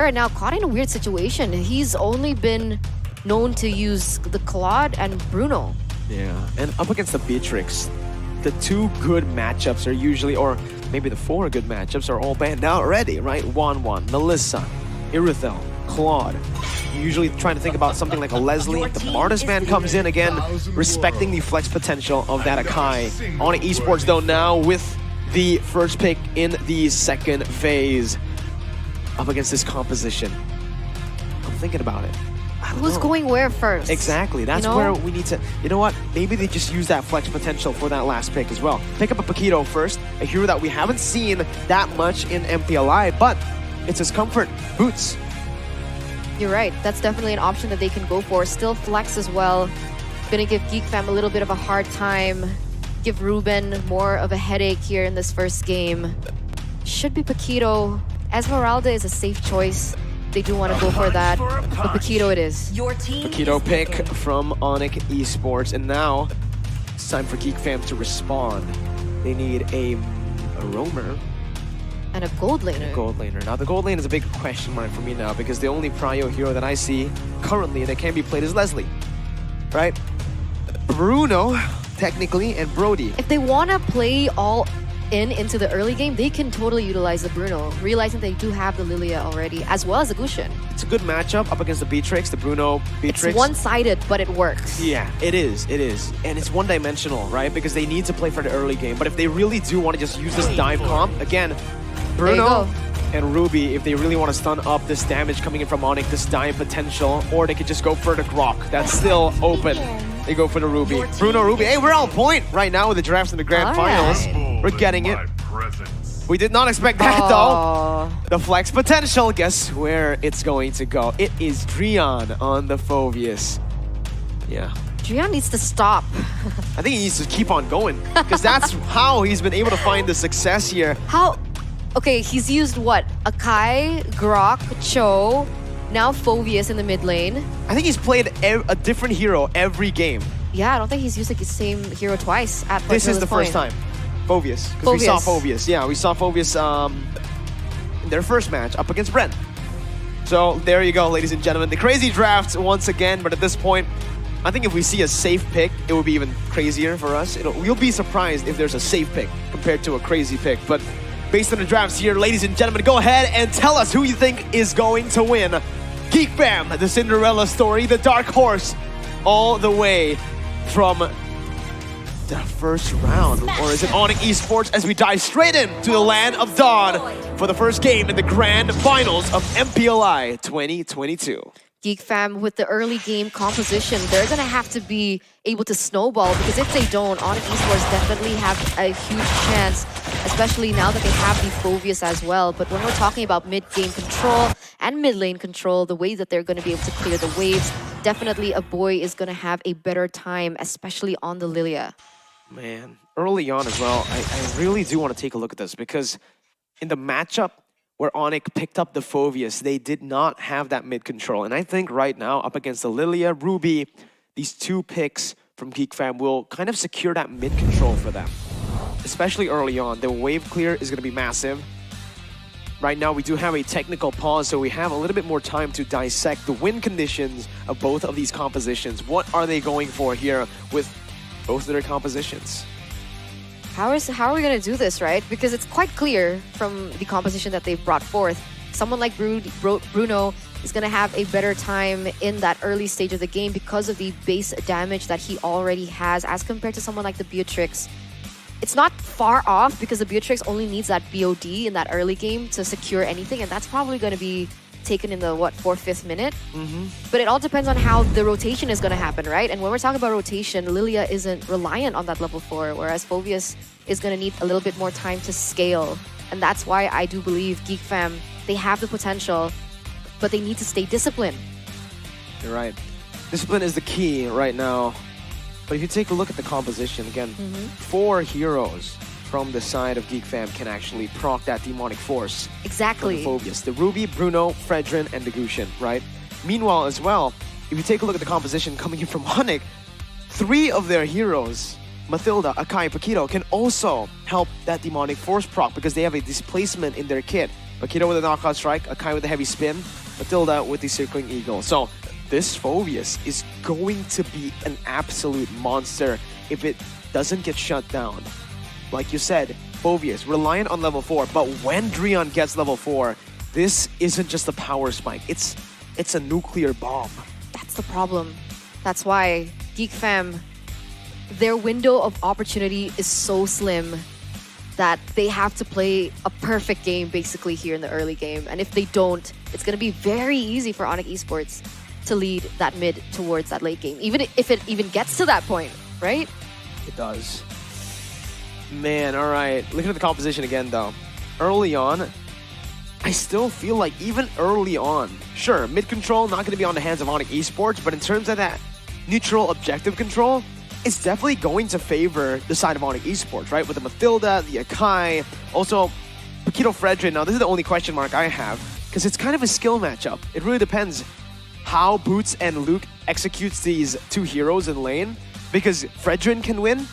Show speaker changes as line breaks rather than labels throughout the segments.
Right now, caught in a weird situation. He's only been known to use the Claude and Bruno.
Yeah, and up against the Beatrix, the 2 good matchups are usually, or maybe the 4 good matchups are all banned out already, right? ONE, Melissa, Irithel, Claude. You're usually trying to think about something like a Leslie. The Martis Man comes in again, respecting the flex potential of that Akai. Onic Esports though now with the first pick in the second phase. Up against this composition. I'm thinking about it.
Who's going where first?
Exactly. That's where we need to... You know what? Maybe they just use that flex potential for that last pick as well. Pick up a Paquito first, a hero that we haven't seen that much in MPLI, but it's his comfort. Boots.
You're right. That's definitely an option that they can go for. Still flex as well. Gonna give GeekFam a little bit of a hard time. Give Ruben more of a headache here in this first game. Should be Paquito. Esmeralda is a safe choice. They do want to go for that, but Paquito it is.
Paquito pick from Onic Esports, and now it's time for GeekFam to respond. They need a roamer
and a gold laner.
Now the gold lane is a big question mark for me now because the only prio hero that I see currently that can be played is Leslie, right? Bruno, technically, and Brody.
If they want to play all into the early game, they can totally utilize the Bruno, realizing they do have the Lilia already, as well as the Gusion.
It's a good matchup up against the Beatrix, the Bruno Beatrix.
It's one-sided, but it works.
Yeah, it is. And it's one-dimensional, right? Because they need to play for the early game. But if they really do want to just use this dive comp, again, Bruno and Ruby, if they really want to stun up this damage coming in from Onic, this dive potential, or they could just go for the Grok. That's still open. They go for the Ruby. Bruno, Ruby. Hey, we're on point right now with the drafts in the grand finals. We're getting it. We did not expect that though. The flex potential, guess where it's going to go? It is Drian on the Phoveus. Yeah.
Drian needs to stop.
I think he needs to keep on going because that's how he's been able to find the success here.
How? Okay, he's used what? Akai, Grok, Cho, now Phoveus in the mid lane.
I think he's played a different hero every game.
Yeah, I don't think he's used like the same hero twice at
This is the first time. Phoveus. Because we saw Phoveus. Yeah, we saw Phoveus in their first match up against Bren. So there you go, ladies and gentlemen. The crazy draft once again, but at this point, I think if we see a safe pick, it will be even crazier for us. We'll be surprised if there's a safe pick compared to a crazy pick. But based on the drafts here, ladies and gentlemen, go ahead and tell us who you think is going to win. GeekFam, the Cinderella story, the dark horse, all the way from the first round. Or is it Onic Esports as we dive straight into the land of Dawn for the first game in the grand finals of MPLI 2022.
GeekFam, with the early game composition, they're going to have to be able to snowball, because if they don't, Onic Esports definitely have a huge chance, especially now that they have the Phoveus as well. But when we're talking about mid-game control and mid-lane control, the way that they're going to be able to clear the waves, definitely a boy is going to have a better time, especially on the Lilia.
Man, early on as well, I really do want to take a look at this, because in the matchup where Onic picked up the Phoveus, they did not have that mid control. And I think right now, up against the Lilia, Ruby, these two picks from GeekFam will kind of secure that mid control for them. Especially early on. The wave clear is going to be massive. Right now, we do have a technical pause, so we have a little bit more time to dissect the win conditions of both of these compositions. What are they going for here with both of their compositions?
How are we going to do this, right? Because it's quite clear from the composition that they've brought forth. Someone like Bruno is going to have a better time in that early stage of the game because of the base damage that he already has, as compared to someone like the Beatrix. It's not far off, because the Beatrix only needs that BOD in that early game to secure anything, and that's probably going to be taken in the, what, 4th, 5th minute? But it all depends on how the rotation is going to happen, right? And when we're talking about rotation, Lilia isn't reliant on that level 4, whereas Phoveus is going to need a little bit more time to scale. And that's why I do believe GeekFam, they have the potential, but they need to stay disciplined.
You're right. Discipline is the key right now. But if you take a look at the composition, again, 4 heroes from the side of GeekFam can actually proc that demonic force.
Exactly.
The Phoveus. The Ruby, Bruno, Fredrin, and the Gusion, right? Meanwhile, as well, if you take a look at the composition coming in from Onic, 3 of their heroes, Mathilda, Akai, Paquito, can also help that demonic force proc because they have a displacement in their kit. Paquito with a knockout strike, Akai with a heavy spin, Matilda with the circling eagle. So this Phoveus is going to be an absolute monster if it doesn't get shut down. Like you said, Phoveus, reliant on level 4, but when Drian gets level 4, this isn't just a power spike, it's a nuclear bomb.
That's the problem. That's why GeekFam, their window of opportunity is so slim that they have to play a perfect game basically here in the early game. And if they don't, it's going to be very easy for Onic Esports to lead that mid towards that late game, even if it even gets to that point, right?
It does. Man, all right. Looking at the composition again, though. Early on, I still feel like even early on, sure, mid control not going to be on the hands of Onic Esports, but in terms of that neutral objective control, it's definitely going to favor the side of Onic Esports, right? With the Matilda, the Akai, also Paquito Fredrin. Now, this is the only question mark I have, because it's kind of a skill matchup. It really depends how Boots and Luke executes these two heroes in lane, because Fredrin can win,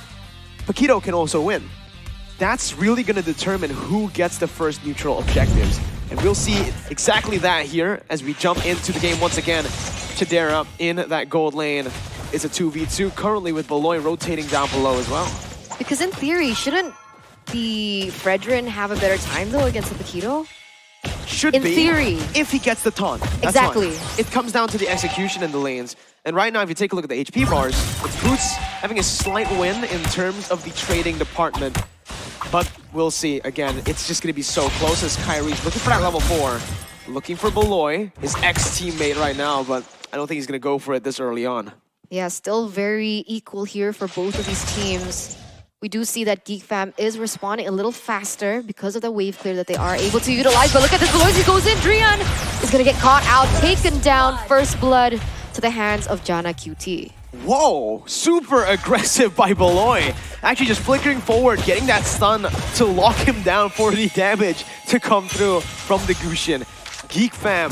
Paquito can also win. That's really going to determine who gets the first neutral objectives. And we'll see exactly that here as we jump into the game once again. Chidera in that gold lane is a 2v2, currently with Beloy rotating down below as well.
Because in theory, shouldn't the Fredrin have a better time though against the Paquito?
Should
in
be,
theory.
if he gets the taunt. That's
exactly.
Fine. It comes down to the execution in the lanes. And right now, if you take a look at the HP bars, it's Boots having a slight win in terms of the trading department. But we'll see. Again, it's just going to be so close as Kyrie's looking for that level 4. Looking for Beloy, his ex-teammate right now, but I don't think he's going to go for it this early on.
Yeah, still very equal here for both of these teams. We do see that GeekFam is responding a little faster because of the wave clear that they are able to utilize. But look at this, Beloy, he goes in. Drian is going to get caught out, taken down. First blood to the hands of Jana QT.
Whoa, super aggressive by Beloy. Actually just flickering forward, getting that stun to lock him down for the damage to come through from the Gusion. GeekFam,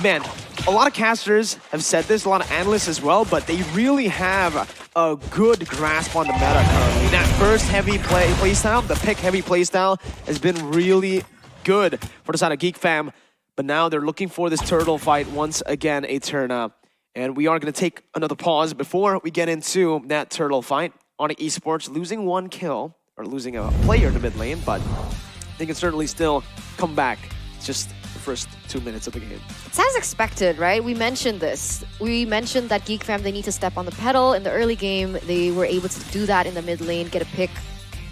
man, a lot of casters have said this, a lot of analysts as well, but they really have a good grasp on the meta currently. That first heavy playstyle, the pick heavy playstyle, has been really good for the side of GeekFam, but now they're looking for this turtle fight once again, a turn up. And we are going to take another pause before we get into that turtle fight. Onic Esports losing 1 kill, or losing a player in the mid lane, but they can certainly still come back. It's just the first 2 minutes of the game.
It's as expected, right? We mentioned this. We mentioned that GeekFam, they need to step on the pedal in the early game. They were able to do that in the mid lane, get a pick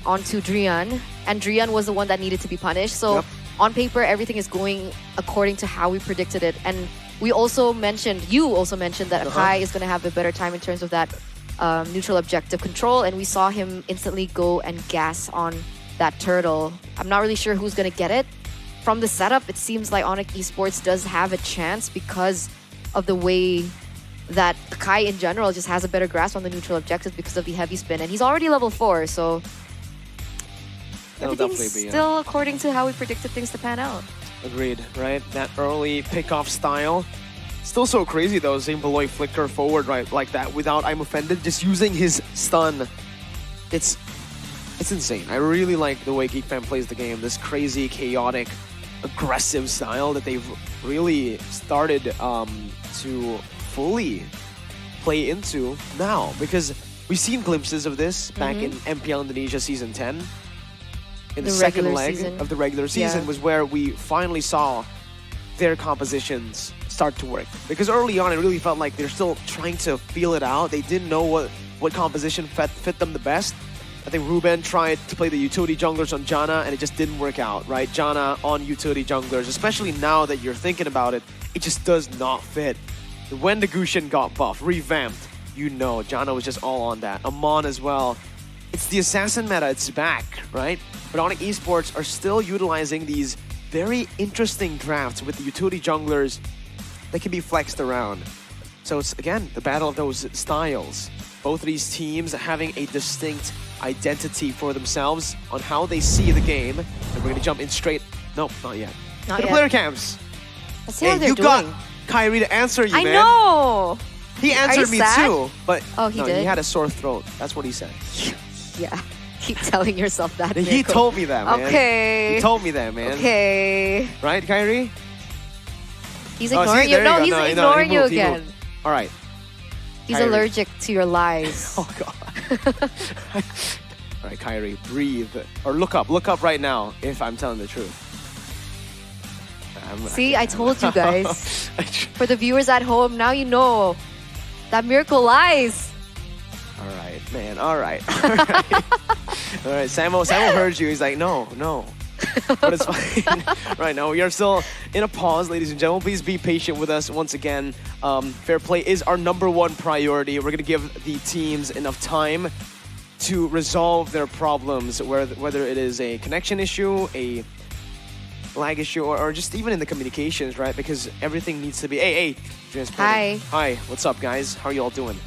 onto Drian. And Drian was the one that needed to be punished. So on paper, everything is going according to how we predicted it. And we also mentioned, you also mentioned that Akai is going to have a better time in terms of that neutral objective control. And we saw him instantly go and gas on that turtle. I'm not really sure who's going to get it. From the setup, it seems like Onic Esports does have a chance because of the way that Akai in general just has a better grasp on the neutral objectives because of the heavy spin. And he's already level 4, so everything's still according to how we predicted things to pan out.
Agreed, right? That early pickoff style. Still so crazy though, seeing Beloy flicker forward right like that without I'm offended, just using his stun. It's insane. I really like the way GeekFam plays the game. This crazy, chaotic, aggressive style that they've really started to fully play into now. Because we've seen glimpses of this back in MPL Indonesia Season 10. In the second leg of the regular season was where we finally saw their compositions start to work. Because early on, it really felt like they're still trying to feel it out. They didn't know what composition fit them the best. I think Ruben tried to play the utility junglers on Jana, and it just didn't work out, right? Jana on utility junglers, especially now that you're thinking about it, it just does not fit. When the Gusion got buffed, revamped, you know, Jana was just all on that. Amon as well. It's the assassin meta, it's back, right? But Onic Esports are still utilizing these very interesting drafts with the utility junglers that can be flexed around. So it's, again, the battle of those styles. Both of these teams having a distinct identity for themselves on how they see the game. And we're going to jump in straight. Nope, not yet.
Not
to the
yet.
player cams.
Let's see how they're doing.
Got Kyrie to answer you, man.
I know!
He answered me
sad?
too, but
oh, he did?
He had a sore throat. That's what he said.
Yeah. Keep telling yourself that.
He
Miracle.
told me that, man.
Okay.
He told me that, man.
Okay.
Right, Kyrie?
He's ignoring you. No, he's ignoring you
he
again.
moved. All right.
He's
Kyrie.
allergic to your lies.
Oh, God. All right, Kyrie, breathe. Or look up right now if I'm telling the truth.
See, I told you guys. For the viewers at home, now you know that Miracle lies.
All right, man. All right. All right. All right. Samuel heard you. He's like, no. But it's fine. Right now, we are still in a pause, ladies and gentlemen. Please be patient with us once again. Fair play is our #1 priority. We're going to give the teams enough time to resolve their problems, whether it is a connection issue, a lag issue, or just even in the communications, right? Because everything needs to be... Hey.
Hi.
Hi. What's up, guys? How are you all doing?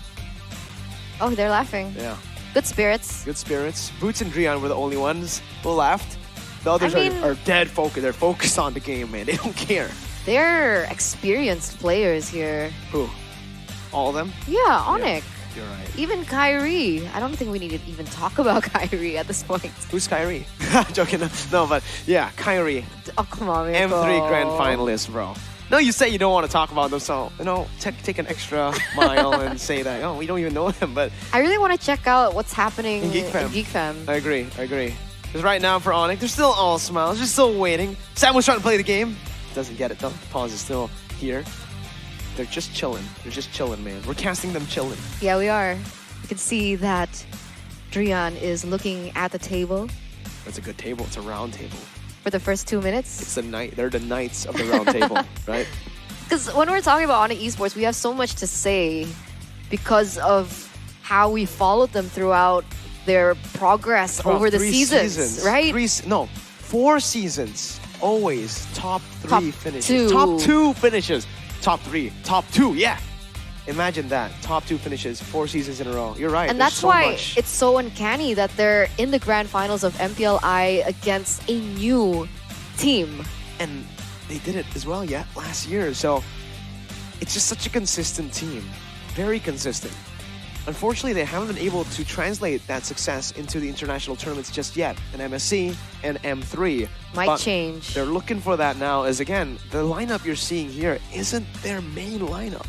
Oh, they're laughing.
Yeah.
Good spirits.
Good spirits. Boots and Drian were the only ones who laughed. The others are dead focused. They're focused on the game, man. They don't care.
They're experienced players here.
Who? All of them?
Yeah, Onic.
Yeah, you're right.
Even Kyrie. I don't think we need to even talk about Kyrie at this point.
Who's Kyrie? Joking. No, but yeah, Kyrie.
Oh, come on,
M3 grand finalist, bro. No, you say you don't want to talk about them, so, take an extra mile and say that, we don't even know them, but...
I really want to check out what's happening in GeekFam.
I agree. Because right now for Onic, they're still all smiles. They're still waiting. Sam was trying to play the game. Doesn't get it, though. Pause is still here. They're just chilling. Man. We're casting them chilling.
Yeah, we are. You can see that Drian is looking at the table.
That's a good table. It's a round table.
For the first 2 minutes.
It's the night. They're the knights of the round table, right?
Because when we're talking about Onic Esports, we have so much to say because of how we followed them throughout their progress over the seasons, right?
4 seasons. Always top 3 finishes.
Two.
Top 2 finishes. Top 3. Top 2, yeah. Imagine that. Top 2 finishes 4 seasons in a row. You're right.
And that's why it's so uncanny that they're in the grand finals of MPLI against a new team.
And they did it as well, last year. So it's just such a consistent team. Very consistent. Unfortunately, they haven't been able to translate that success into the international tournaments just yet. An MSC and M3.
Might change.
They're looking for that now as, again, the lineup you're seeing here isn't their main lineup.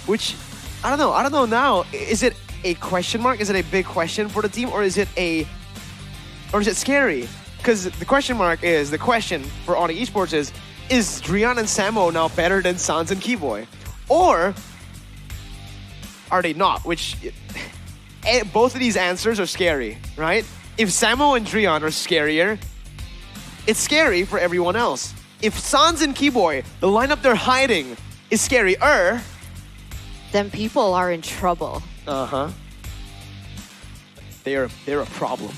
Which, I don't know now. Is it a question mark? Is it a big question for the team? Or is it scary? Because the question for Onic Esports is Drian and Samo now better than Sans and Keyboy? Or are they not? Which, both of these answers are scary, right? If Samo and Drian are scarier, it's scary for everyone else. If Sans and Keyboy, the lineup they're hiding, is scarier,
then people are in trouble.
They're a problem.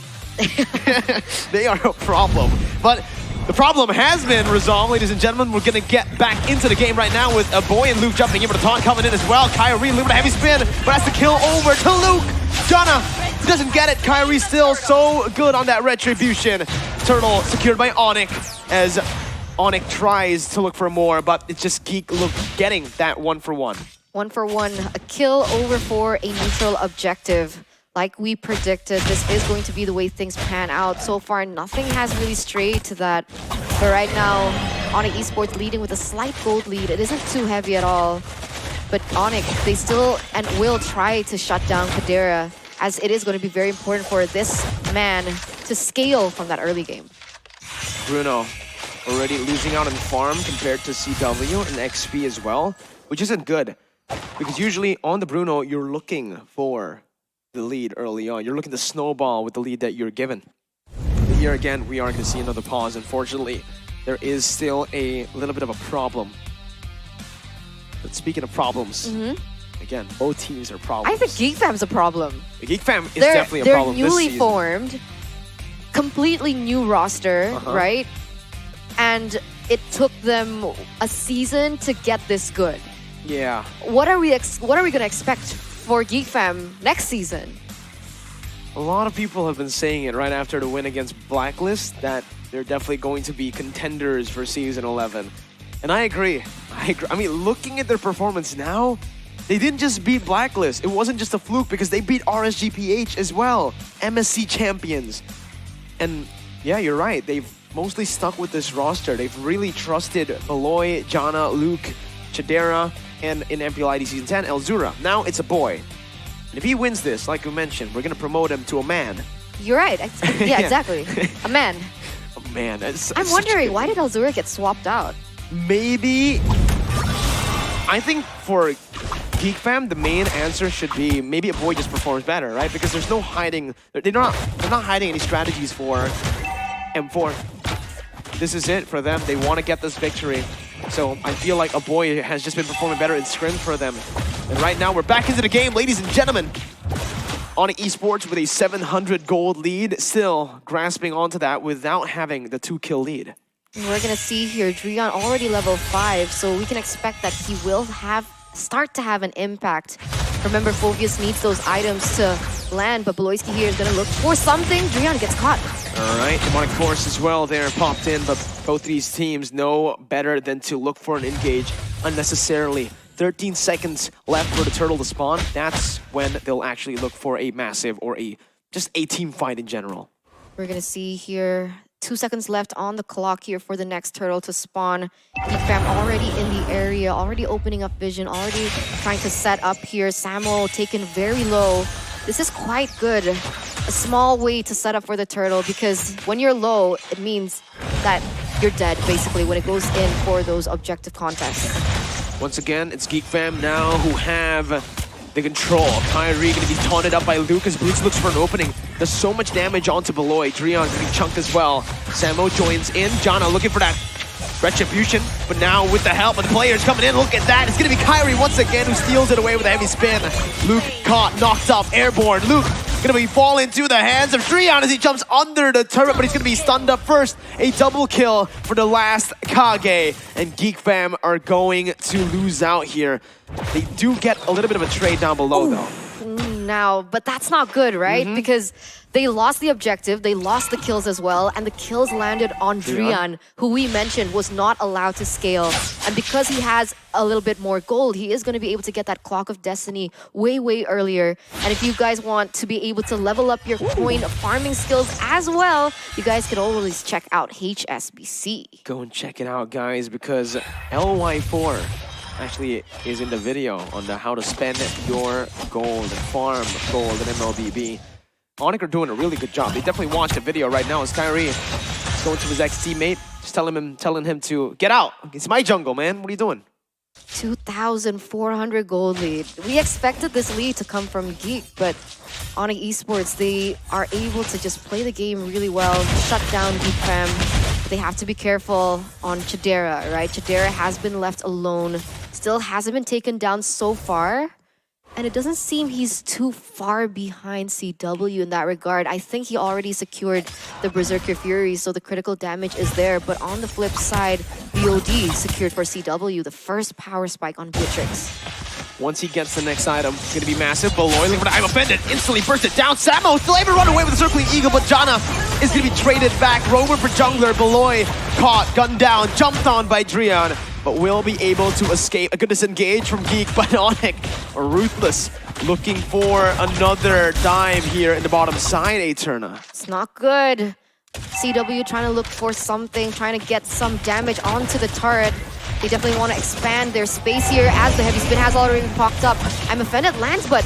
They are a problem. But the problem has been resolved, ladies and gentlemen. We're going to get back into the game right now with a boy and Luke jumping in with a taunt coming in as well. Kyrie, a little bit of heavy spin, but has to kill over to Luke. Jana doesn't get it. Kyrie still so good on that retribution. Turtle secured by Onic as Onic tries to look for more, but it's just Geek Luke getting that 1-for-1.
1-for-1, a kill over for a neutral objective. Like we predicted, this is going to be the way things pan out. So far, nothing has really strayed to that. But right now, Onic Esports leading with a slight gold lead. It isn't too heavy at all. But Onic, they still and will try to shut down Kadera, as it is going to be very important for this man to scale from that early game.
Bruno already losing out on farm compared to CW and XP as well, which isn't good. Because usually on the Bruno, you're looking for the lead early on. You're looking to snowball with the lead that you're given. But here again, we are going to see another pause. Unfortunately, there is still a little bit of a problem. But speaking of problems, again, both teams are problems.
I think GeekFam's a problem.
The GeekFam is definitely a problem
They're newly
this
formed, completely new roster, right? And it took them a season to get this good.
Yeah.
What are we going to expect for GeekFam next season?
A lot of people have been saying it right after the win against Blacklist that they're definitely going to be contenders for Season 11. And I agree. I mean, looking at their performance now, they didn't just beat Blacklist. It wasn't just a fluke because they beat RSGPH as well. MSC champions. And yeah, you're right. They've mostly stuck with this roster. They've really trusted Beloy, Jana, Luke, Chidera, and in MPLI Season 10, Elzura. Now it's a boy. And if he wins this, like we mentioned, we're going to promote him to a man.
You're right. Yeah, exactly. A man.
A man.
I'm wondering, why did Elzura get swapped out?
Maybe... I think for GeekFam, the main answer should be maybe a boy just performs better, right? Because there's no hiding. They're not hiding any strategies for M4. This is it for them. They want to get this victory. So I feel like a boy has just been performing better in scrims for them. And right now, we're back into the game, ladies and gentlemen. Onic Esports with a 700 gold lead, still grasping onto that without having the 2-kill lead.
And we're gonna see here, Drian already level 5, so we can expect that he will start to have an impact. Remember, Phoveus needs those items to land, but Beloyski here is gonna look for something. Drian gets caught.
All right, Demonic Force as well there popped in, but both these teams know better than to look for an engage unnecessarily. 13 seconds left for the turtle to spawn. That's when they'll actually look for a massive or just a team fight in general.
We're gonna see here 2 seconds left on the clock here for the next turtle to spawn. GeekFam already in the area, already opening up vision, already trying to set up here. Samo taken very low. This is quite good. A small way to set up for the turtle, because when you're low, it means that you're dead, basically, when it goes in for those objective contests.
Once again, it's GeekFam now who have the control. Kyrie going to be taunted up by Lucas. Blitz looks for an opening. Does so much damage onto Beloy. Drian getting chunked as well. Samo joins in. Jana looking for that retribution, but now with the help of the players coming in, look at that. It's going to be Kyrie once again who steals it away with a heavy spin. Luke caught, knocked up, airborne. Luke going to be falling into the hands of Drian as he jumps under the turret, but he's going to be stunned up first. A double kill for the last Kage, and GeekFam are going to lose out here. They do get a little bit of a trade down below, though.
Now, but that's not good, right? Because they lost the objective, they lost the kills as well, and the kills landed on Drian, who we mentioned was not allowed to scale. And because he has a little bit more gold, he is going to be able to get that Clock of Destiny way, way earlier. And if you guys want to be able to level up your coin farming skills as well, you guys can always check out HSBC.
Go and check it out, guys, because LY4 actually is in the video on how to spend your gold, farm gold in MLBB. Onic are doing a really good job. They definitely watched the video right now as Kyrie is going to his ex-teammate, just telling him to get out. It's my jungle, man. What are you doing?
2,400 gold lead. We expected this lead to come from Geek, but Onic Esports, they are able to just play the game really well, shut down GeekFam. They have to be careful on Chidera, right? Chidera has been left alone, still hasn't been taken down so far. And it doesn't seem he's too far behind CW in that regard. I think he already secured the Berserker Fury, so the critical damage is there. But on the flip side, BOD secured for CW the first power spike on Beatrix.
Once he gets the next item, it's going to be massive. Beloy, looking for the I'm offended, instantly burst it down. Samo still able to run away with the Circling Eagle, but Jana is going to be traded back. Rover for jungler. Beloy caught, gunned down, jumped on by Drian, but will be able to escape. A good disengage from Geek, but Onic are ruthless, looking for another dive here in the bottom side, Eterna.
It's not good. CW trying to look for something, trying to get some damage onto the turret. They definitely want to expand their space here as the heavy spin has already popped up. I'm offended lands, but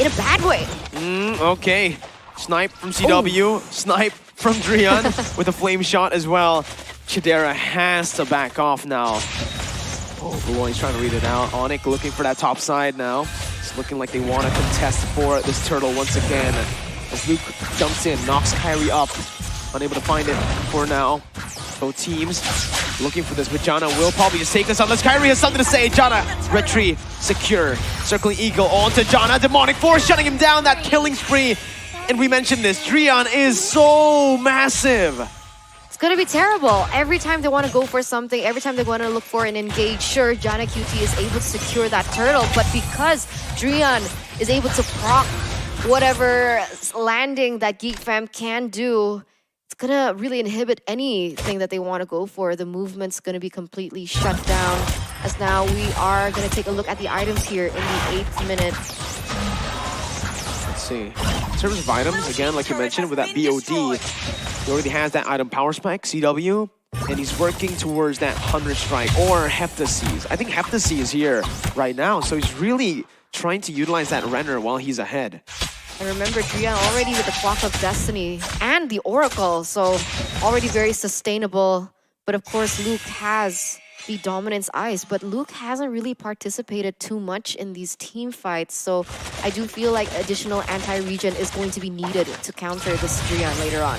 in a bad way.
Okay. Snipe from CW, snipe from Drian with a flame shot as well. Chidera has to back off now. Oh, Beloy's trying to read it out. Onic looking for that top side now. It's looking like they want to contest for this turtle once again. As Luke jumps in, knocks Kyrie up. Unable to find it for now. Both teams looking for this, but Jana will probably just take this unless Kyrie has something to say. Jana, retreat, secure. Circling Eagle onto Jana. Demonic Force shutting him down, that killing spree. And we mentioned this, Drian is so massive.
It's gonna be terrible. Every time they want to go for something, every time they want to look for an engage, sure, Jana QT is able to secure that turtle, but because Drian is able to proc whatever landing that GeekFam can do, it's gonna really inhibit anything that they want to go for. The movement's gonna be completely shut down. As now we are gonna take a look at the items here in the 8th minute.
Let's see. It's terms of items, again, like you mentioned, with that BOD, he already has that item power spike, CW, and he's working towards that 100 strike or Heptaseas. I think Heptaseas is here right now, so he's really trying to utilize that Renner while he's ahead.
And remember, Drian already with the Clock of Destiny and the Oracle, so already very sustainable. But of course, Luke has the Dominance Ice, but Luke hasn't really participated too much in these team fights, so I do feel like additional anti-regen is going to be needed to counter this Drian later on.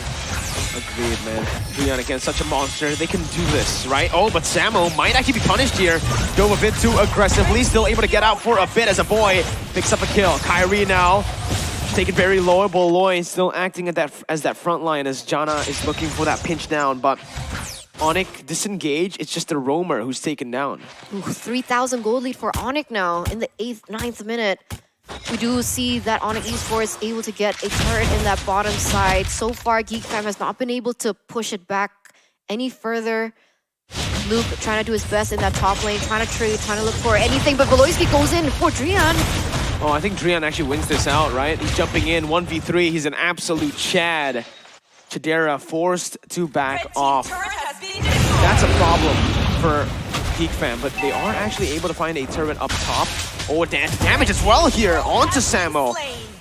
Agreed, man. Drian against such a monster, they can do this, right? Oh, but Samo might actually be punished here. Go a bit too aggressively, still able to get out for a bit as a boy picks up a kill. Kyrie now taken very low. Boloy still acting at as that front line as Jana is looking for that pinch down, but Onic disengage. It's just a roamer who's taken down.
Ooh, 3,000 gold lead for Onic now in the 8th, 9th minute. We do see that Onic Esports able to get a turret in that bottom side. So far, GeekFam has not been able to push it back any further. Luke trying to do his best in that top lane, trying to trade, trying to look for anything, but Voloisky goes in for Drian.
Oh, I think Drian actually wins this out, right? He's jumping in 1v3. He's an absolute Chad. Chadera forced to back off. That's a problem for GeekFam, but they are actually able to find a turret up top. Oh, damage as well here onto Samo.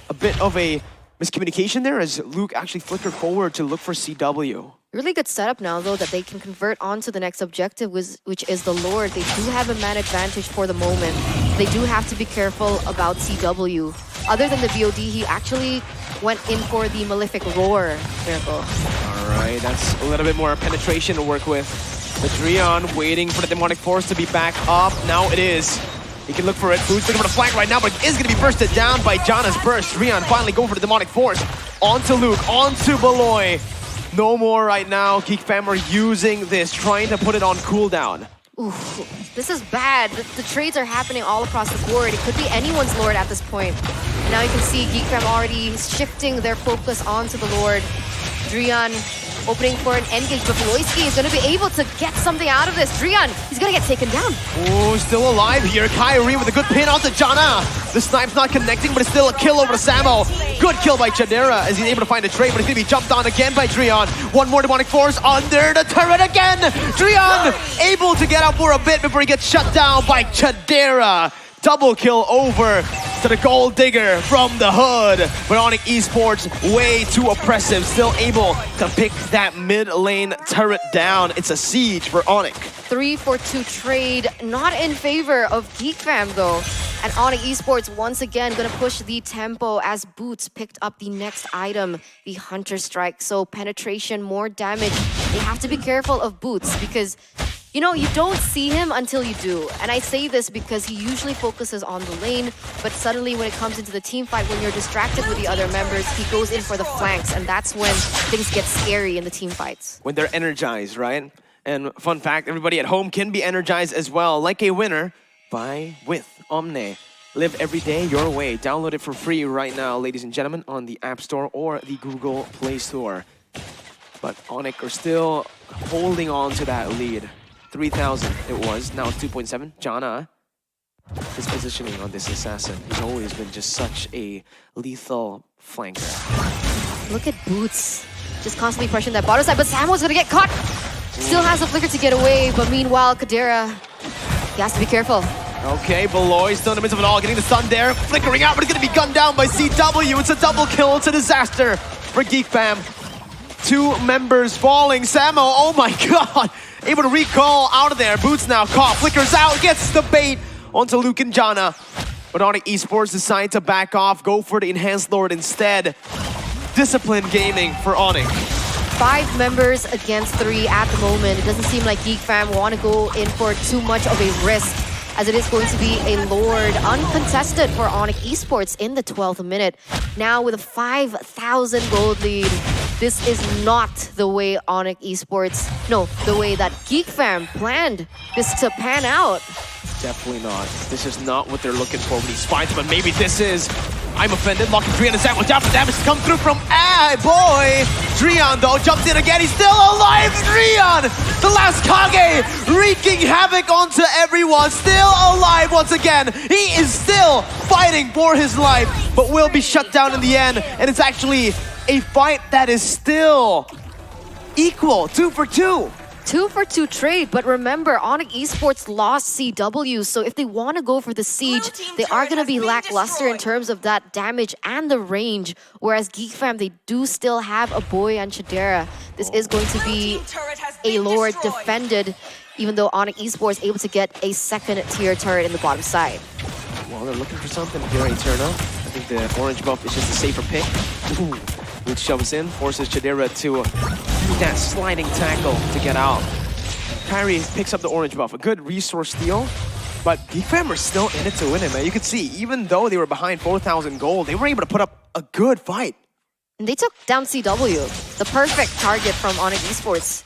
A bit of a miscommunication there as Luke actually flickered forward to look for CW.
Really good setup now, though, that they can convert on to the next objective, which is the Lord. They do have a man advantage for the moment. They do have to be careful about CW. Other than the BOD, he actually went in for the Malefic Roar. Miracle.
All right, that's a little bit more penetration to work with. The Drian waiting for the Demonic Force to be back up. Now it is. He can look for it. Food's looking for the flank right now, but it is going to be bursted down by Jana's burst. Drian finally going for the Demonic Force. Onto Luke, onto Boloy. No more right now. GeekFam are using this, trying to put it on cooldown.
Ooh, this is bad. The trades are happening all across the board. It could be anyone's Lord at this point. And now you can see GeekFam already shifting their focus onto the Lord. Drian opening for an engage, but Voloisky is going to be able to get something out of this. Drian, he's going to get taken down.
Oh, still alive here. Kyrie with a good pin onto Jana. The snipe's not connecting, but it's still a kill over to Samo. Good kill by Chadera as he's able to find a trade, but he's going to be jumped on again by Drian. One more Demonic Force under the turret again. Drian able to get out for a bit before he gets shut down by Chadera. Double kill over to the Gold Digger from the hood. But Onic Esports, way too oppressive. Still able to pick that mid lane turret down. It's a siege for Onic.
3-for-2 trade, not in favor of GeekFam though. And Onic Esports once again gonna push the tempo as Boots picked up the next item, the Hunter Strike. So penetration, more damage. They have to be careful of Boots because you know, you don't see him until you do. And I say this because he usually focuses on the lane, but suddenly when it comes into the team fight, when you're distracted with the other members, he goes in for the flanks, and that's when things get scary in the team fights.
When they're energized, right? And fun fact, everybody at home can be energized as well, like a winner, with Omne. Live every day your way. Download it for free right now, ladies and gentlemen, on the App Store or the Google Play Store. But Onic are still holding on to that lead. 3,000 it was, now it's 2.7. Jana, his positioning on this assassin has always been just such a lethal flanker.
Look at Boots, just constantly pressuring that bottom side, but Samo's gonna get caught. Still has a flicker to get away, but meanwhile, Chadera, he has to be careful.
Okay, Boloy still in the midst of it all, getting the stun there, flickering out, but it's gonna be gunned down by CW. It's a double kill, it's a disaster for GeekFam. 2 members falling. Samo, oh my god! Able to recall out of there. Boots now caught, flickers out, gets the bait onto Luke and Jana. But Onic Esports decide to back off, go for the Enhanced Lord instead. Disciplined gaming for Onic.
5 members against 3 at the moment. It doesn't seem like GeekFam want to go in for too much of a risk, as it is going to be a Lord uncontested for Onic Esports in the 12th minute. Now with a 5,000 gold lead. This is not the way Onic Esports, no, the way that GeekFam planned this to pan out.
Definitely not. This is not what they're looking for with these fights, but maybe this is. I'm offended. Locking Drian and Sam. Watch out for damage to come through from boy. Drian though jumps in again. He's still alive. Drian, the last Kage, wreaking havoc onto everyone. Still alive once again. He is still fighting for his life, but will be shut down in the end. And it's actually a fight that is still equal. 2 for 2.
2 for 2 trade, but remember, Onic Esports lost CW, so if they want to go for the siege, they are going to be lackluster in terms of that damage and the range, whereas GeekFam, they do still have a boy and Chidera. This is going to be a Lord defended, even though Onic Esports able to get a second tier turret in the bottom side.
Well, they're looking for something here, Eterno. I think the orange buff is just a safer pick. Ooh. Luke shoves in, forces Chidera to do that sliding tackle to get out. Kyrie picks up the orange buff, a good resource steal, but GeekFam are still in it to win it, man. You could see, even though they were behind 4,000 gold, they were able to put up a good fight.
And they took down CW, the perfect target from Onic Esports.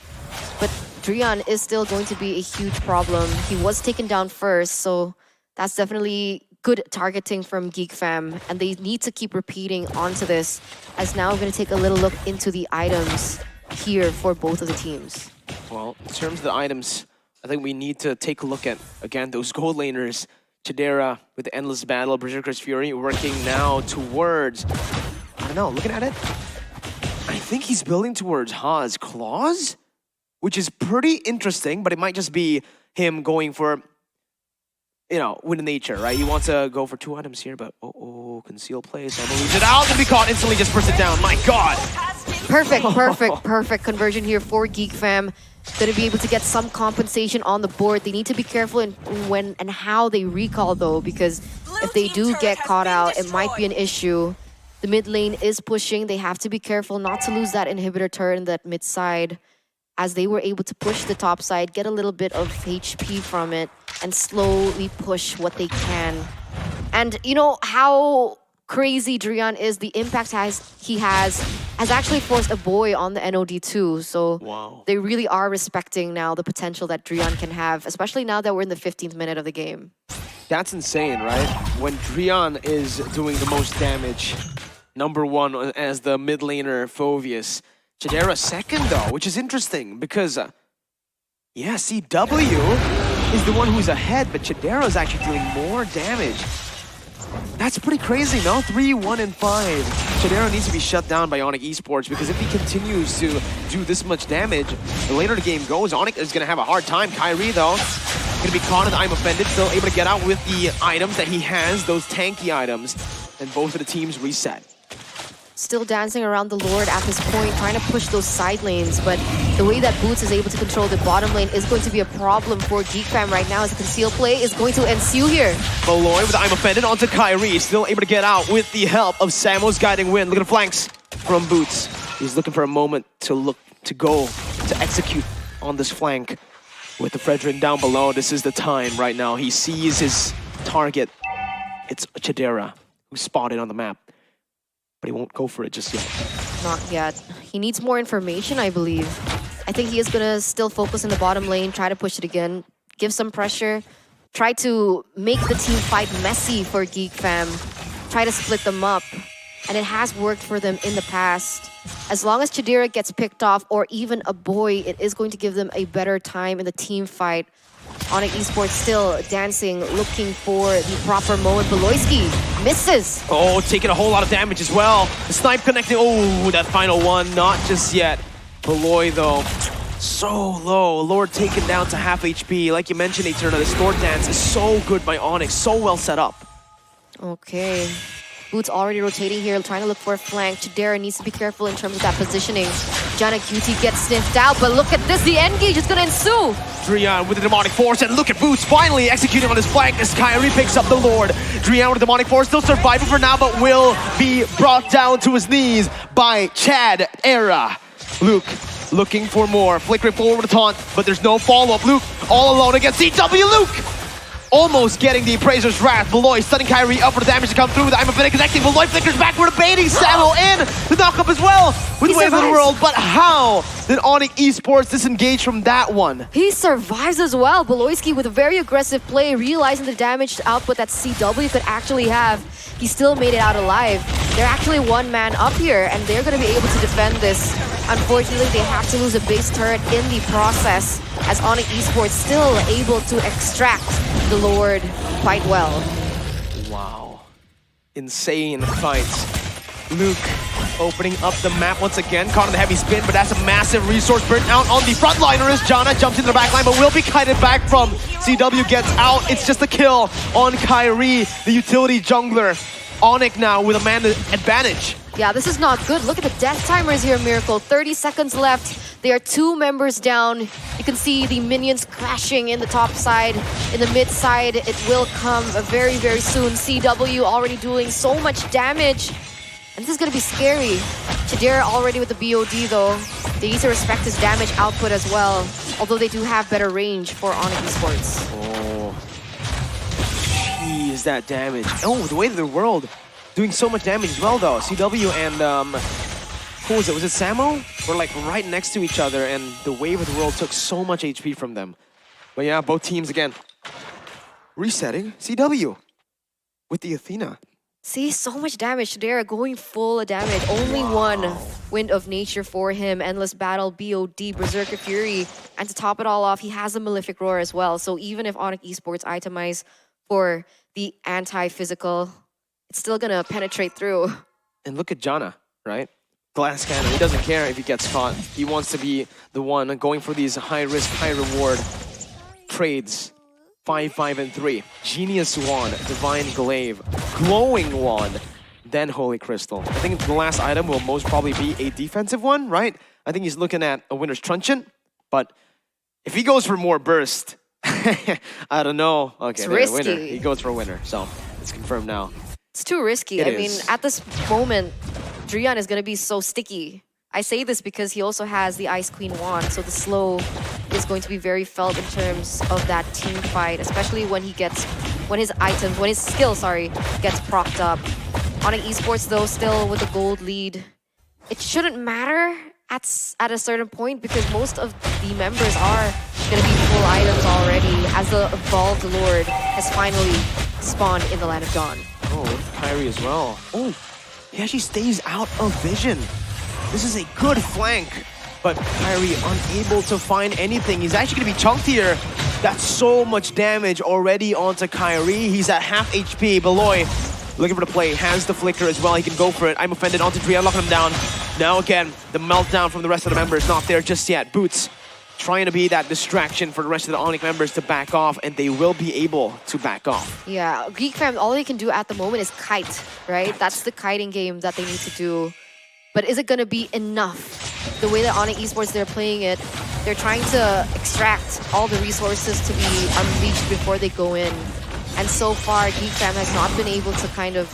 But Drian is still going to be a huge problem. He was taken down first, so that's definitely good targeting from GeekFam, and they need to keep repeating onto this, as now we're going to take a little look into the items here for both of the teams.
Well, in terms of the items, I think we need to take a look at, again, those gold laners. Chidera with the Endless Battle, Berserker's Fury, working now towards, I don't know, looking at it, I think he's building towards Ha's Claws, which is pretty interesting, but it might just be him going for, you know, with nature, right? He wants to go for 2 items here, but conceal play. So leaves it out and be caught instantly, just puts it down. My God!
Perfect conversion here for GeekFam. Gonna be able to get some compensation on the board. They need to be careful in when and how they recall though, because if they do get caught out, it might be an issue. The mid lane is pushing. They have to be careful not to lose that inhibitor turret in that mid side, as they were able to push the top side, get a little bit of HP from it, and slowly push what they can. And you know how crazy Drian is, the impact he has actually forced a boy on the NOD too. So
wow.
They really are respecting now the potential that Drian can have, especially now that we're in the 15th minute of the game.
That's insane, right? When Drian is doing the most damage, #1 as the mid laner Phoveus. Chidera second though, which is interesting because, yeah, CW is the one who's ahead, but Chidera is actually doing more damage. That's pretty crazy, no? 3, 1, and 5. Chidera needs to be shut down by Onic Esports, because if he continues to do this much damage, the later the game goes, Onic is going to have a hard time. Kyrie, though, going to be caught in the I'm Offended, still able to get out with the items that he has, those tanky items, and both of the teams reset.
Still dancing around the Lord at this point, trying to push those side lanes, but the way that Boots is able to control the bottom lane is going to be a problem for GeekFam right now, as the conceal play is going to ensue here.
Malloy with the I'm Offended onto Kyrie, still able to get out with the help of Samo's Guiding Wind. Look at the flanks from Boots. He's looking for a moment to execute on this flank. With the Frederick down below, this is the time right now. He sees his target. It's Chidera, who's spotted on the map. But he won't go for it just yet.
Not yet. He needs more information, I believe. I think he is going to still focus in the bottom lane, try to push it again, give some pressure, try to make the team fight messy for GeekFam, try to split them up. And it has worked for them in the past. As long as Chidera gets picked off, or even a boy, it is going to give them a better time in the team fight. Onic Esports still dancing, looking for the proper moment. Beloyski misses.
Oh, taking a whole lot of damage as well. The snipe connecting. Oh, that final one, not just yet. Beloy, though, so low. Lord taken down to half HP. Like you mentioned, Eterna, this Lord dance is so good by Onyx, so well set up.
Okay. Boots already rotating here, trying to look for a flank. Chidera needs to be careful in terms of that positioning. Jana Cutie gets sniffed out, but look at this, the engage is gonna ensue.
Drian with the Demonic Force, and look at Boots finally executing on his flank as Kyrie picks up the Lord. Drian with the Demonic Force, still surviving for now, but will be brought down to his knees by Chad Era. Luke looking for more, flickering forward with a taunt, but there's no follow-up. Luke all alone against CW. Luke almost getting the Appraiser's Wrath. Beloy stunning Kyrie up for the damage to come through with I'm Infinite connecting. Beloy flickers backward, baiting Samo in the knockup as well with Wave of the World. But how did Onic Esports disengage from that one?
He survives as well. Beloyski with a very aggressive play, realizing the damage output that CW could actually have. He still made it out alive. They're actually one man up here, and they're going to be able to defend this. Unfortunately, they have to lose a base turret in the process, as Onic Esports still able to extract the Lord quite well.
Wow. Insane fights. Luke opening up the map once again, caught in the heavy spin, but that's a massive resource burnt out on the frontliners. Jana jumps into the back line, but will be kited back from CW gets out. It's just a kill on Kyrie, the utility jungler. Onic now with a man advantage.
Yeah, this is not good. Look at the death timers here, Miracle. 30 seconds left. They are 2 members down. You can see the minions crashing in the top side. In the mid side, it will come very, very soon. CW already doing so much damage. And this is going to be scary. Chidera already with the BOD though. They need to respect his damage output as well. Although they do have better range for Onic Esports.
Oh. Jeez, that damage. Oh, the Wave of the World doing so much damage as well though. CW and who was it? Was it Samo? Were like right next to each other and the Wave of the World took so much HP from them. But yeah, both teams again. Resetting CW with the Athena.
See, so much damage. Chidera going full damage. Only one Wind of Nature for him. Endless Battle, BOD, Berserker Fury. And to top it all off, he has a Malefic Roar as well. So even if Onic Esports itemize for the anti-physical, it's still gonna penetrate through.
And look at Jana, right? Glass cannon. He doesn't care if he gets caught. He wants to be the one going for these high-risk, high-reward trades. 5, 5, and 3. Genius Wand, Divine Glaive, Glowing Wand, then Holy Crystal. I think the last item will most probably be a defensive one, right? I think he's looking at a Winter's Truncheon, but if he goes for more burst, I don't know. Okay,
it's risky.
Winner. He goes for a winner, so it's confirmed now.
It's too risky. I mean, at this moment, Drian is going to be so sticky. I say this because he also has the Ice Queen wand, so the slow is going to be very felt in terms of that team fight, especially when his skill, gets propped up. Onic Esports though, still with the gold lead. It shouldn't matter at a certain point because most of the members are going to be full items already as the Evolved Lord has finally spawned in the Land of Dawn.
Oh, with Kyrie as well. Oh, he actually stays out of vision. This is a good flank, but Kyrie unable to find anything. He's actually going to be chunked here. That's so much damage already onto Kyrie. He's at half HP. Beloy looking for the play, has the flicker as well. He can go for it. I'm offended onto Drian, locking him down. Now again, the meltdown from the rest of the members not there just yet. Boots trying to be that distraction for the rest of the Onic members to back off, and they will be able to back off.
Yeah, GeekFam, all they can do at the moment is kite, right? That's the kiting game that they need to do. But is it going to be enough? The way that Onic Esports, they're playing it, they're trying to extract all the resources to be unleashed before they go in. And so far, GeekFam has not been able to kind of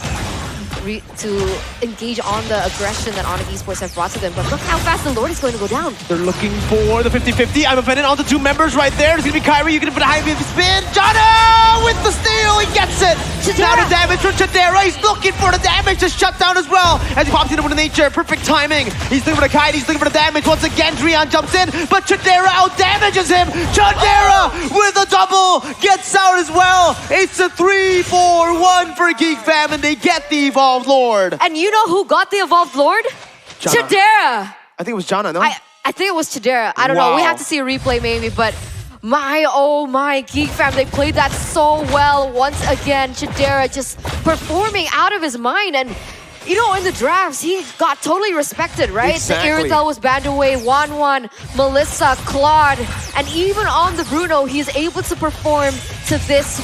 engage on the aggression that Onic Esports have brought to them. But look how fast the Lord is going to go down.
They're looking for the 50-50. I'm offended on the 2 members right there. There's going to be Kyrie. You can put a high spin. Jana with the steal. He gets it. Now the damage from Chidera. He's looking for the damage to shut down as well. As he pops into the nature. Perfect timing. He's looking for the kite. He's looking for the damage. Once again, Drian jumps in. But Chidera out damages him. Chidera with a double. Gets out as well. It's a 3-4-1 for GeekFam. And they get the Evolved Lord.
And you know who got the Evolved Lord?
Jana.
Chidera.
I think it was Jana, no?
I think it was Chidera. I don't know. We have to see a replay maybe, but oh my, GeekFam, they played that so well. Once again, Chidera just performing out of his mind. And, you know, in the drafts, he got totally respected, right?
Exactly.
The Iritel was banned away, Wan, Melissa, Claude, and even on the Bruno, he's able to perform to this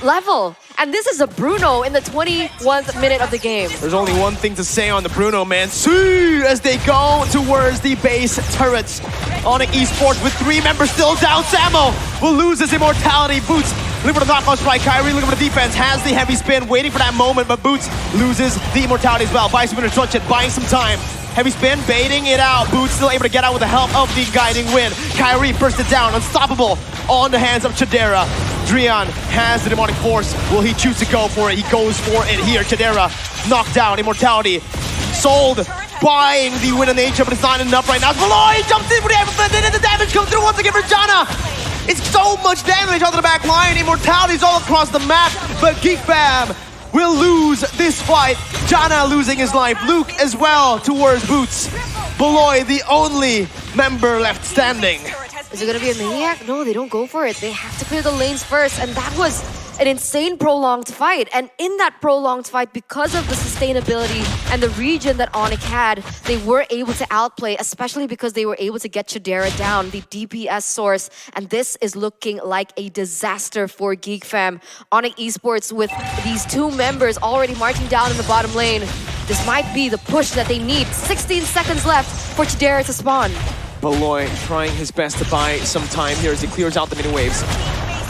level. And this is a Bruno in the 21st minute of the game.
There's only one thing to say on the Bruno, man. See, as they go towards the base turrets. Onic Esports with 3 members still down. Samo will lose his immortality. Boots looking for the knockout strike. Kyrie looking for the defense. Has the heavy spin, waiting for that moment, but Boots loses the immortality as well. Buys some instruction, buying some time. Heavy spin, baiting it out. Boots still able to get out with the help of the guiding wind. Kyrie bursted down, unstoppable on the hands of Chidera. Drian has the demonic force. Will he choose to go for it? He goes for it here. Chidera knocked down. Immortality sold, buying the win of nature, but it's not enough right now. Beloy jumps in for the Everfend, and the damage comes through once again for Jana. It's so much damage onto the back line. Immortality's all across the map, but GeekFam will lose this fight. Jana losing his life. Luke as well towards Boots. Beloy, the only member left standing.
Is it gonna be a maniac? No, they don't go for it. They have to clear the lanes first, and that was an insane prolonged fight. And in that prolonged fight, because of the sustainability and the region that Onic had, they were able to outplay, especially because they were able to get Chidera down, the DPS source. And this is looking like a disaster for GeekFam. Onic Esports with these two members already marching down in the bottom lane. This might be the push that they need. 16 seconds left for Chidera to spawn.
Beloy trying his best to buy some time here as he clears out the mini waves.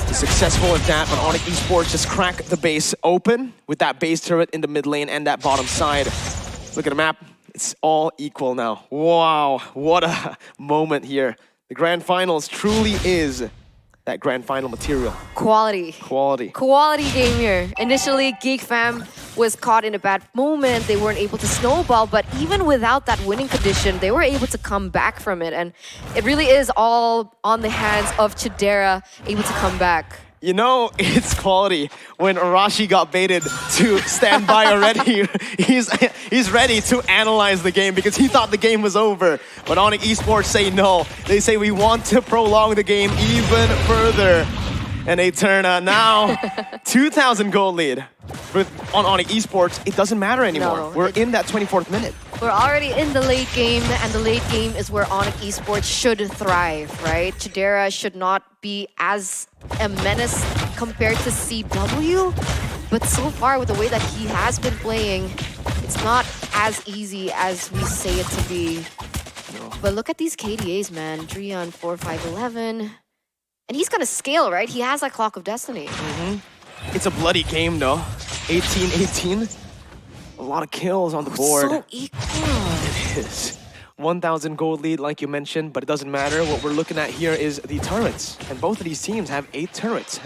He's successful at that, but Onic Esports just crack the base open with that base turret in the mid lane and that bottom side. Look at the map. It's all equal now. Wow, what a moment here. The grand finals truly is that grand final material.
Quality.
Quality.
Quality game here. Initially, GeekFam was caught in a bad moment. They weren't able to snowball, but even without that winning condition, they were able to come back from it. And it really is all on the hands of Chidera able to come back.
You know, it's quality when Arashi got baited to stand by already. He's ready to analyze the game because he thought the game was over. But Onic Esports say no. They say we want to prolong the game even further. And they turn now 2,000 gold lead. On Onic Esports, it doesn't matter anymore.
No,
we're in that 24th minute.
We're already in the late game, and the late game is where Onic Esports should thrive, right? Chidera should not be as a menace compared to CW, but so far with the way that he has been playing, it's not as easy as we say it to be. No. But look at these KDAs, man. Drian 4, 5, 11. And he's gonna scale, right? He has that Clock of Destiny.
It's a bloody game, though. 18-18. A lot of kills on the board.
So equal.
It is. 1,000 gold lead, like you mentioned, but it doesn't matter. What we're looking at here is the turrets. And both of these teams have 8 turrets.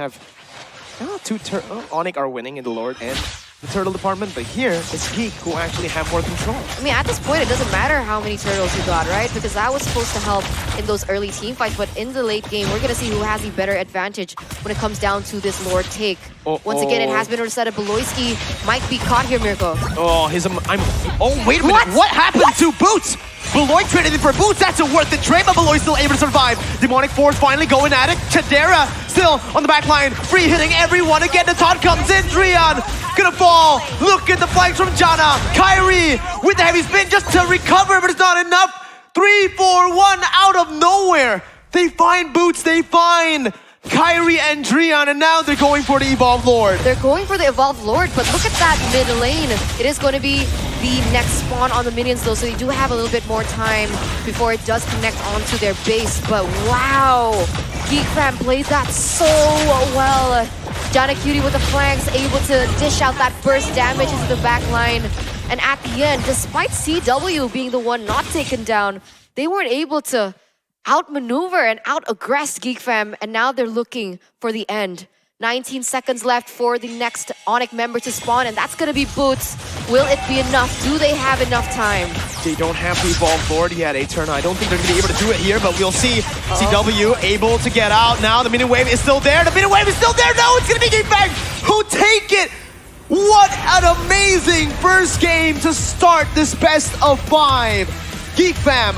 Onic are winning in the Lord and the turtle department, but here it's Geek who actually have more control.
I mean, at this point, it doesn't matter how many turtles you got, right? Because that was supposed to help in those early team fights, but in the late game, we're going to see who has the better advantage when it comes down to this Lord take. Once again, it has been decided Beloyski might be caught here, Mirko.
Oh, wait a minute. What happened to Boots? Beloy traded in for Boots. That's a worth it trade, but Beloy's still able to survive. Demonic Force finally going at it. Chidera still on the back line, free hitting everyone. Again, the taunt comes in. Drian gonna fall. Look at the flanks from Jana. Kyrie with the heavy spin just to recover, but it's not enough. 3, 4, 1 out of nowhere. They find Boots. They find Kyrie and Drian, and now they're going for the Evolved Lord.
They're going for the Evolved Lord, but look at that mid lane. It is going to be the next spawn on the minions, though, so they do have a little bit more time before it does connect onto their base. But wow, GeekFam played that so well. Jana Cutie with the flanks, able to dish out that burst damage into the back line. And at the end, despite CW being the one not taken down, they weren't able to outmaneuver and out-aggress GeekFam, and now they're looking for the end. 19 seconds left for the next Onic member to spawn, and that's gonna be Boots. Will it be enough? Do they have enough time?
They don't have the Evolved Lord yet, Eterna. I don't think they're gonna be able to do it here, but we'll see. CW able to get out now. The mini wave is still there. The mini wave is still there. No, it's gonna be GeekFam who take it. What an amazing first game to start this best of 5. GeekFam